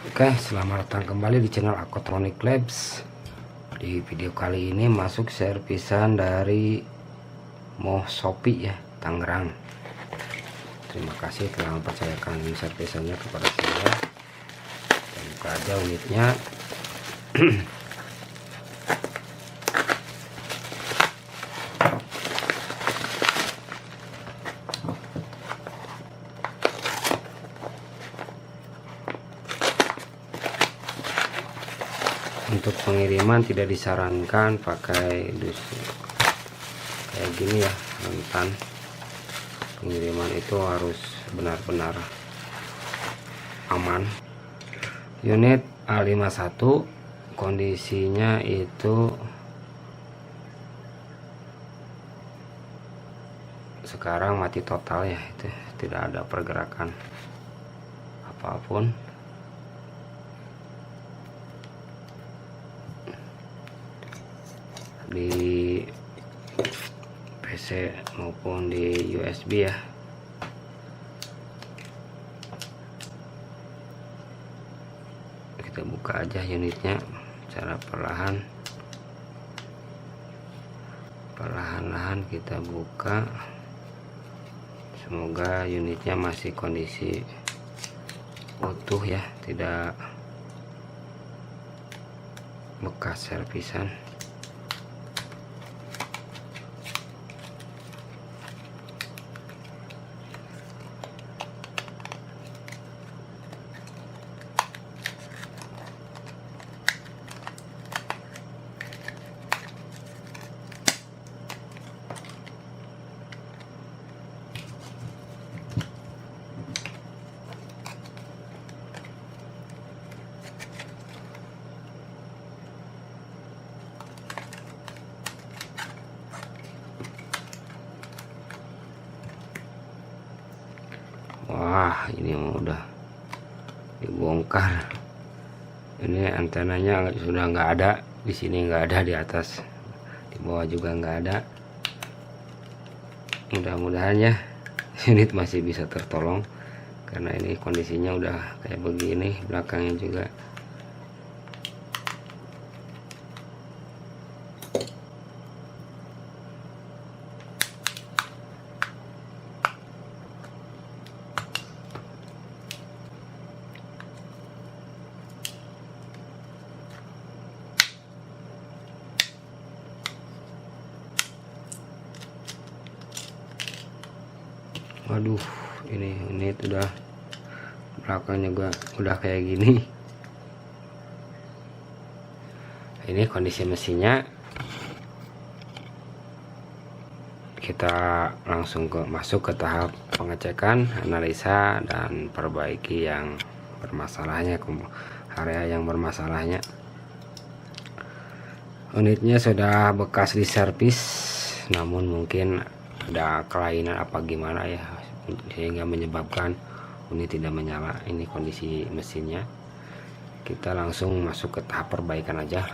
Oke, selamat datang kembali di channel Aquatronic Labs. Di video kali ini masuk servisan dari Moh Shopee ya, Tangerang. Terima kasih telah mempercayakan servisannya kepada saya. Kita buka aja unitnya. Untuk pengiriman tidak disarankan pakai dus kayak gini ya, rentan. Pengiriman itu harus benar-benar aman. Unit A51 kondisinya itu sekarang mati total ya, itu tidak ada pergerakan apapun. Di PC maupun di USB ya. Kita buka aja unitnya secara perlahan-lahan kita buka. Semoga unitnya masih kondisi utuh ya, tidak bekas servisan. Wah, ini udah dibongkar. Ini antenanya sudah nggak ada di sini, nggak ada di atas, di bawah juga nggak ada. Mudah-mudahan ya unit masih bisa tertolong, karena ini kondisinya udah kayak begini. Belakangnya juga waduh, ini unit udah belakangnya juga udah kayak gini. Ini kondisi mesinnya. Kita langsung masuk ke tahap pengecekan, analisa, dan perbaiki yang bermasalahnya, area yang bermasalahnya. Unitnya sudah bekas diservis, namun mungkin ada kelainan apa gimana ya, sehingga menyebabkan unit tidak menyala. Ini kondisi mesinnya. Kita langsung masuk ke tahap perbaikan aja.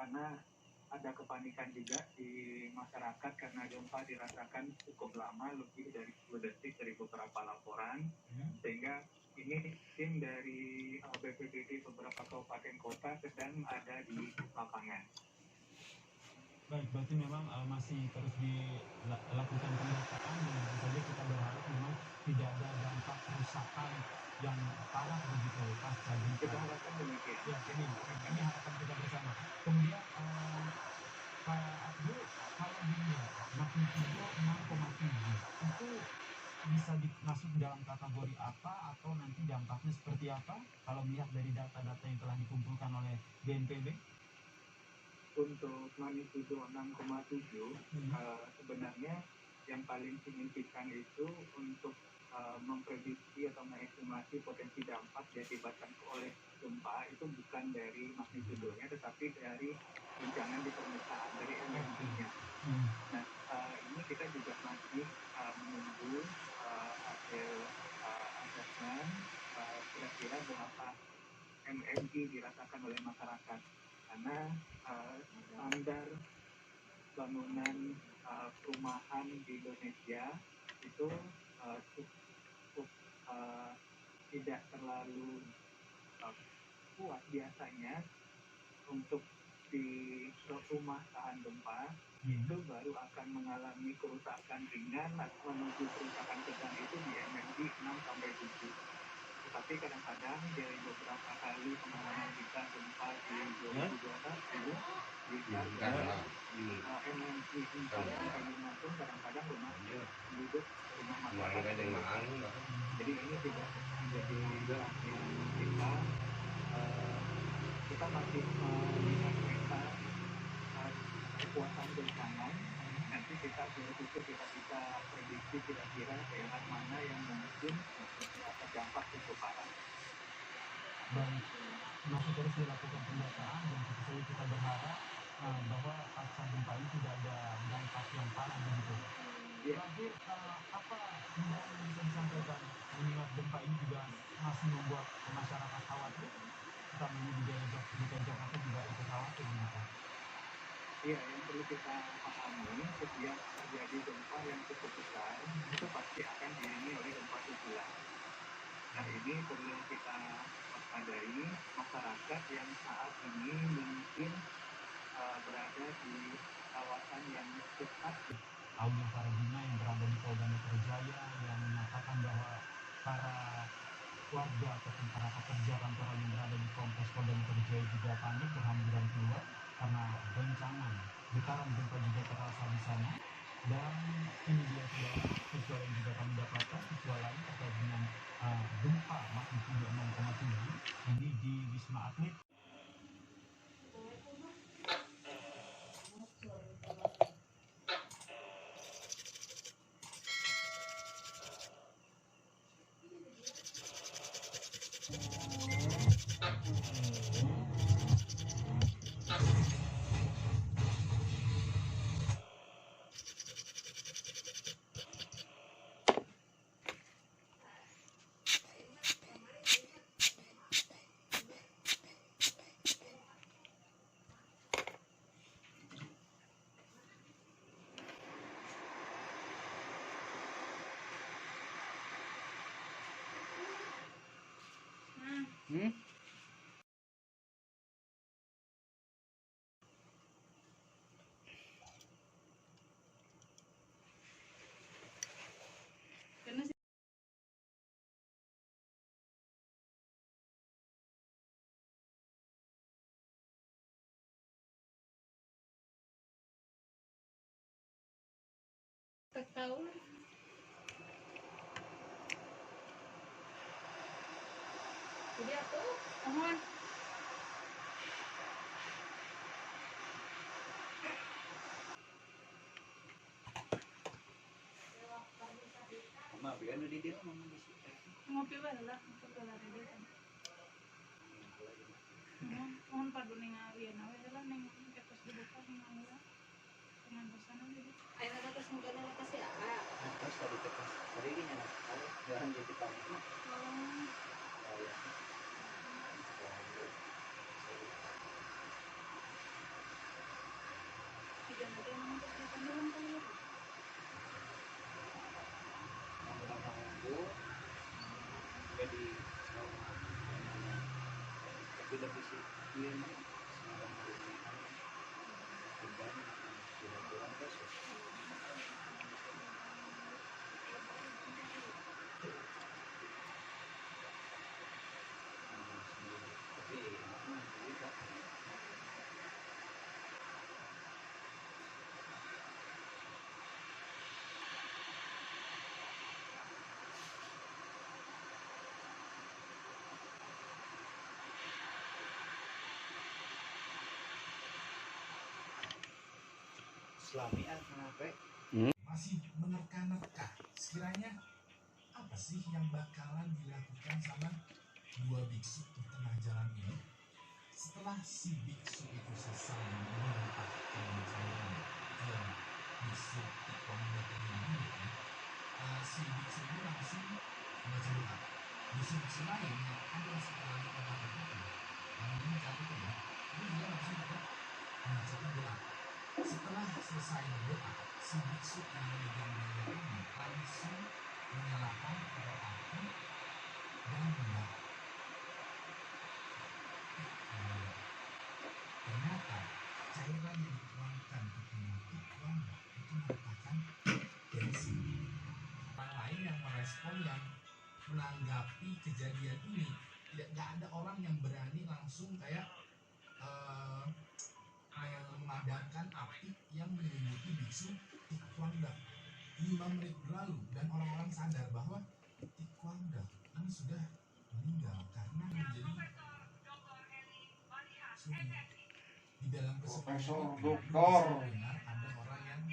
karena ada kepanikan juga di masyarakat karena gempa dirasakan cukup lama, lebih dari 10 detik dari beberapa laporan, sehingga ini tim dari BPBD beberapa kabupaten kota sedang ada di lapangan. Baik, berarti memang masih terus dilakukan pendataan dan tentu saja kita berharap memang tidak ada dampak kerusakan yang parah begitu pasca gempa. Kita harapkan demikian. Ya, ini harapan kita bersama. Kemudian Pak Abdul, kalau dilihat magnitudo 6,7 itu bisa masuk dalam kategori apa atau nanti dampaknya seperti apa kalau melihat dari data-data yang telah dikumpulkan oleh BNPB? Untuk magnitudo 6,7 sebenarnya yang paling signifikan itu untuk memprediksi atau mengestimasi potensi dampak diakibatkan oleh gempa itu bukan dari magnitudonya tetapi dari guncangan di permukaan, dari MMI-nya. Nah, ini kita juga masih menunggu hasil assessment kira-kira berapa MMI dirasakan oleh masyarakat, karena standar bangunan perumahan di Indonesia itu cukup tidak terlalu kuat biasanya. Untuk di rumah tahan gempa itu baru akan mengalami kerusakan ringan atau menuju kerusakan sedang itu di MMI 6-7. Tetapi kadang-kadang dari beberapa kali pengalaman kita gempa di 2021 di MMI 4-5 pun kadang-kadang rumah penduduk rumah masyarakat. Jadi ini juga menjadi perhatian kita. Kita masih melihat peta kekuatan goncangan. Nanti kita berpikir kita bisa prediksi kira-kira daerah mana yang mungkin terdampak cukup parah. Baik, masih terus dilakukan pendataan dan tentu saja kita berharap bahwa pasca gempa ini tidak ada dampak yang parah begitu. Terakhir, apa himbauan yang bisa disampaikan mengingat gempa ini juga masih membuat masyarakat khawatir, terutama di daerah DKI Jakarta juga ikut khawatir begitu. Iya, yang perlu kita pahami setiap terjadi gempa yang cukup besar itu pasti akan diiringi oleh gempa susulan. Nah, ini perlu kita waspadai masyarakat yang saat ini mungkin berada di kawasan yang dekat. Audio Faragina yang berada di Polda Metro Jaya yang menyatakan bahwa para warga ataupun para pekerja kantoran yang berada di kompleks Polda Metro Jaya juga panik berhamburan keluar karena goncangan getaran gempa juga terasa di sana. Dan ini dia saudara visual yang juga kami dapatkan, visual lain terkait dengan gempa magnitudo 6,7 ini di Wisma Atlet. Tahu. Jadi aku mohon Mama biar di dia mama di situ. ngopi baheula untuk lari dia kan. Mohon padu ningali nawe heula neng ketos dibuka ningali. Dengan pesan aja gitu. Ayo atas mungkin atas ya. Terus tadi tekas. Tadi ini nyala. Jangan jadi tamu. Oh ya. sudah bisa ini semacam hal beban sudah kurang besok. Tapi juga Islamian kenapa? Masih menerka-nerka sekiranya apa sih yang bakalan dilakukan sama dua biksu di tengah jalan ini setelah si biksu itu selesai menumpahkan cairan ke biksu Ikonda ini. Si biksu ini langsung membaca doa. Biksu-biksu lain yang ada setelah di tempat itu yang ini cabut ya, ini juga langsung juga membacakan doa. Setelah selesai berdoa, si biksu yang memegang bendera ini langsung menyalakan korek api dan membakar. Ternyata cairan yang dituangkan ke penyakit Ikonda itu merupakan bensin. Orang lain yang merespon, yang menanggapi kejadian ini, nggak ada orang yang berani langsung kayak memadamkan api yang menyelimuti biksu Tikwanda 5 menit berlalu, dan orang-orang sadar bahwa Tikwanda ini sudah meninggal karena menjadi sulit. Di dalam kesepian itu benar ada orang yang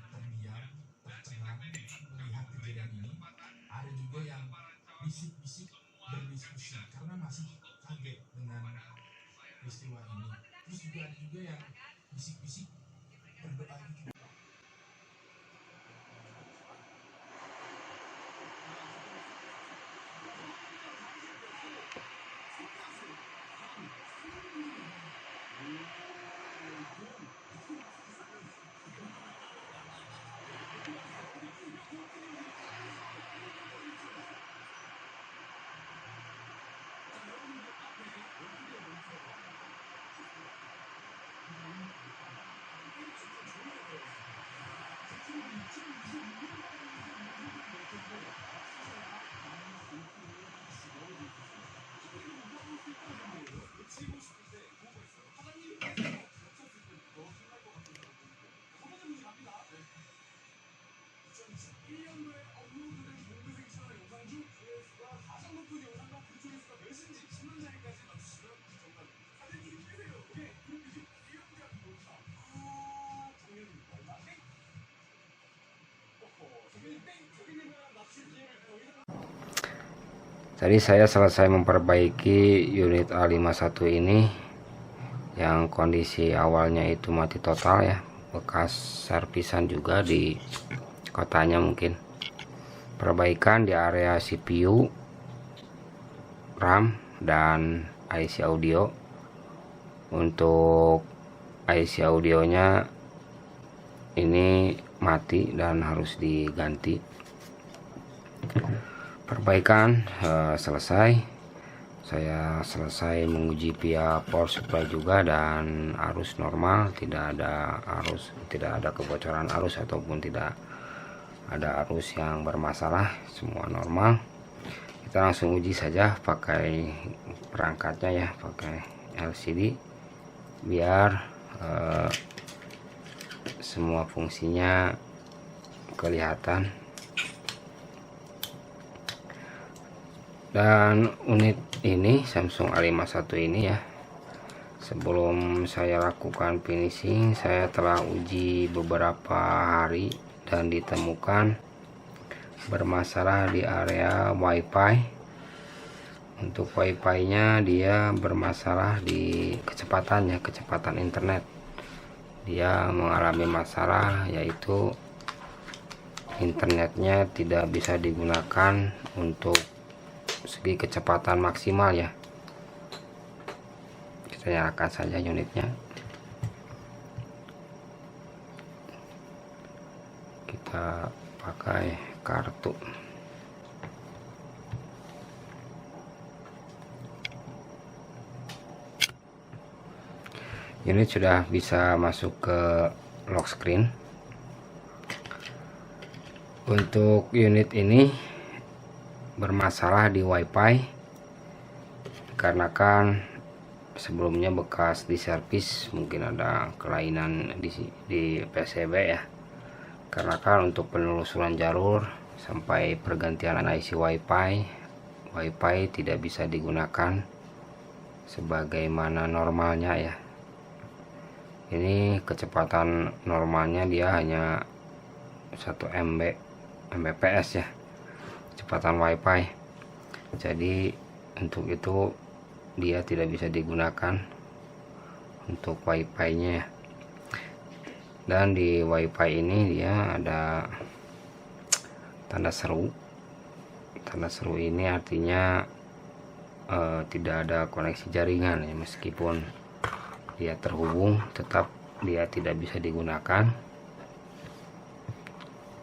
terdiam, tercengang melihat kejadian ini. Ada juga yang bisik-bisik berdiskusi karena masih kaget dengan peristiwa ini. Terus juga ada juga yang bisik-bisik berdoa gitu. Tadi saya selesai memperbaiki unit A51 ini yang kondisi awalnya itu mati total ya, bekas servisan juga di kotanya mungkin. Perbaikan di area CPU, RAM, dan IC audio. Untuk IC audionya ini mati dan harus diganti. Perbaikan selesai. Saya selesai menguji via power supply juga dan arus normal, tidak ada kebocoran arus ataupun tidak ada arus yang bermasalah, semua normal. Kita langsung uji saja pakai perangkatnya ya, pakai LCD biar semua fungsinya kelihatan. Dan unit ini Samsung A51 ini ya, sebelum saya lakukan finishing saya telah uji beberapa hari dan ditemukan bermasalah di area WiFi. Untuk WiFi nya dia bermasalah di kecepatannya, kecepatan internet. Dia mengalami masalah yaitu internetnya tidak bisa digunakan untuk segi kecepatan maksimal ya. Kita nyalakan saja unitnya. Kita pakai kartu. unit sudah bisa masuk ke lock screen. Untuk unit ini bermasalah di WiFi karena kan sebelumnya bekas diservis, mungkin ada kelainan di PCB ya. Karena kan untuk penelusuran jalur sampai pergantian IC WiFi tidak bisa digunakan sebagaimana normalnya ya. Ini kecepatan normalnya dia hanya 1 Mbps ya, kecepatan WiFi. Jadi untuk itu dia tidak bisa digunakan untuk WiFi nya. Dan di WiFi ini dia ada tanda seru. Tanda seru ini artinya tidak ada koneksi jaringan ya, meskipun dia terhubung tetap dia tidak bisa digunakan.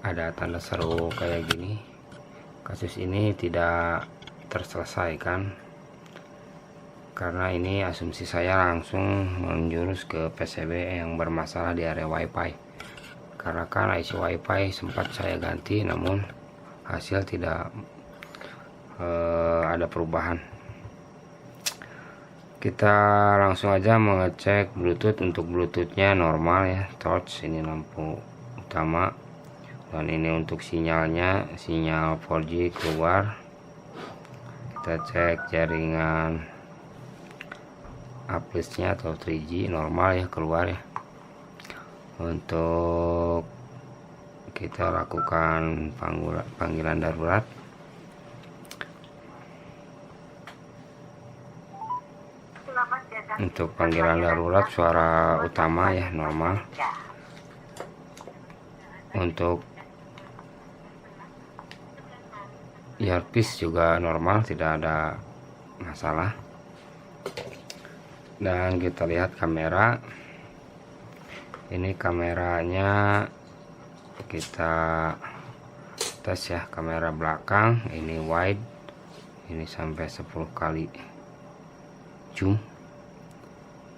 Ada tanda seru kayak gini. Kasus ini tidak terselesaikan karena ini asumsi saya langsung menjurus ke PCB yang bermasalah di area WiFi. Karena kan IC WiFi sempat saya ganti, namun hasil tidak ada perubahan. Kita langsung aja mengecek Bluetooth. Untuk Bluetoothnya normal ya, torch, ini lampu utama, dan ini untuk sinyalnya, sinyal 4G keluar. Kita cek jaringan A+ nya atau 3G normal ya, keluar ya. Untuk kita lakukan panggilan darurat. Untuk panggilan darurat suara utama ya normal. Untuk earpiece juga normal, tidak ada masalah. Dan kita lihat kamera. Ini kameranya kita tes ya, kamera belakang ini wide, ini sampai 10 kali zoom.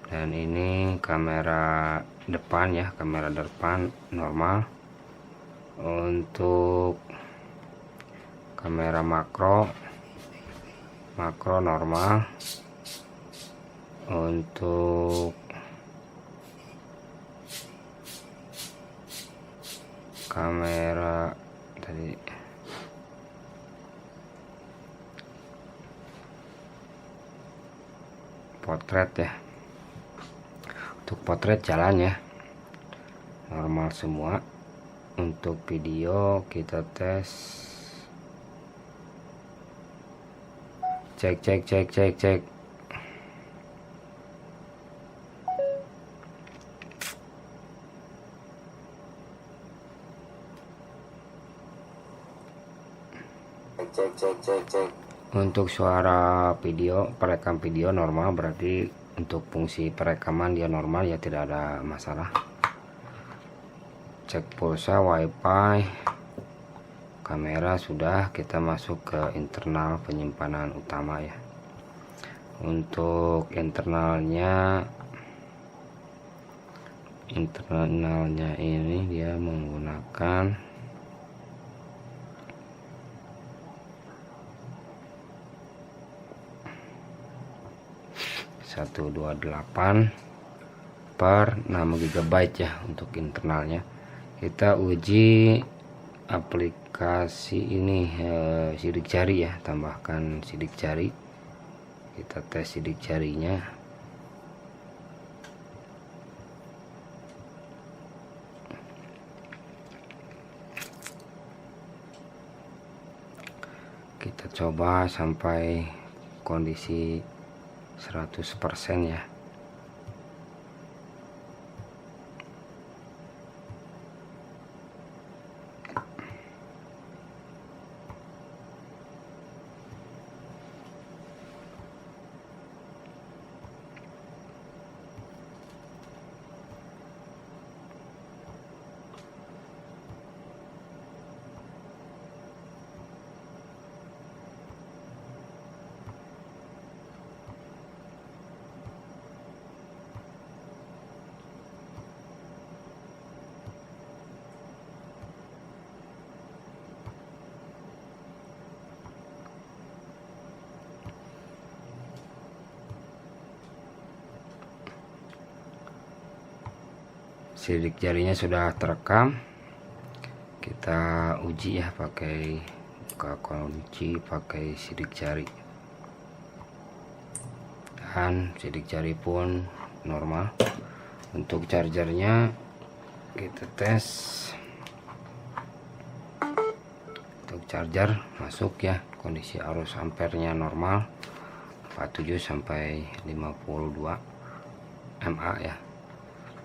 Dan ini kamera depan ya, kamera depan normal. Untuk kamera makro normal. Untuk kamera tadi potret ya, untuk potret jalan ya, normal semua. Untuk video kita tes, cek. Untuk suara video, perekam video normal, berarti untuk fungsi perekaman dia normal ya, tidak ada masalah. Cek pulsa, WiFi, kamera sudah. Kita masuk ke internal penyimpanan utama ya. Untuk internalnya ini dia menggunakan 128 per 6 GB ya untuk internalnya. Kita uji aplikasi ini sidik jari ya, tambahkan sidik jari. Kita tes sidik jarinya. Kita coba sampai kondisi 100% ya. sidik jarinya sudah terekam. Kita uji ya pakai buka kunci pakai sidik jari, dan sidik jari pun normal. Untuk chargernya kita tes. Untuk charger masuk ya, kondisi arus ampernya normal 47 sampai 52 mA ya.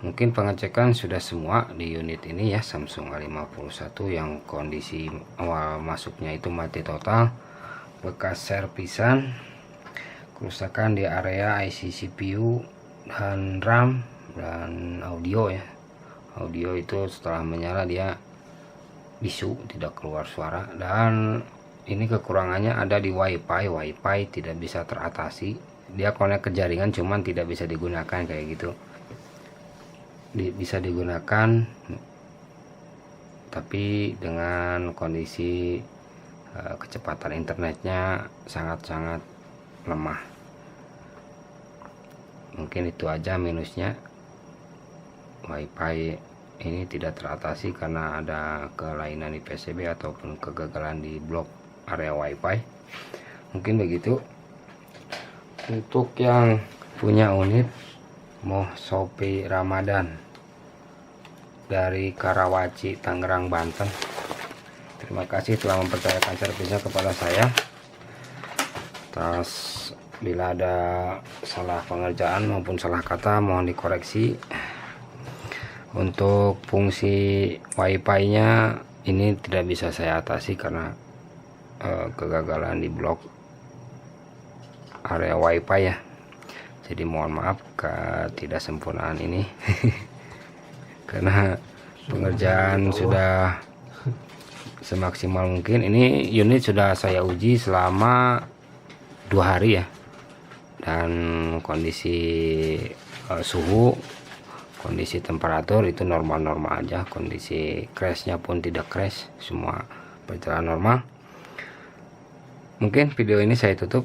Mungkin pengecekan sudah semua di unit ini ya, Samsung A51 yang kondisi awal masuknya itu mati total, bekas servisan, kerusakan di area IC CPU dan RAM dan audio ya. Audio itu setelah menyala dia bisu, tidak keluar suara. Dan ini kekurangannya ada di WiFi tidak bisa teratasi. Dia konek ke jaringan cuman tidak bisa digunakan kayak gitu. Bisa digunakan tapi dengan kondisi kecepatan internetnya sangat-sangat lemah. Mungkin itu aja minusnya. WiFi ini tidak teratasi karena ada kelainan di PCB ataupun kegagalan di blok area WiFi. Mungkin begitu. Untuk yang punya unit Moh-Shopee Ramadan dari Karawaci, Tangerang, Banten, terima kasih telah mempercayakan servisnya kepada saya. Terus bila ada salah pengerjaan maupun salah kata mohon dikoreksi. Untuk fungsi WiFi nya ini tidak bisa saya atasi karena kegagalan di blok area WiFi ya. Jadi mohon maaf ketidaksempurnaan ini karena pengerjaan sudah semaksimal mungkin. Ini unit sudah saya uji selama 2 hari ya, dan kondisi suhu, kondisi temperatur itu normal-normal aja. Kondisi crashnya pun tidak crash, semua berjalan normal. Mungkin video ini saya tutup.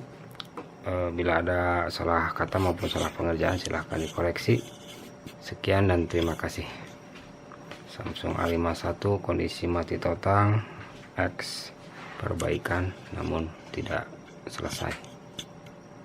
Bila ada salah kata maupun salah pengerjaan silahkan dikoreksi. Sekian dan terima kasih. Samsung A51 kondisi mati total, X perbaikan namun tidak selesai.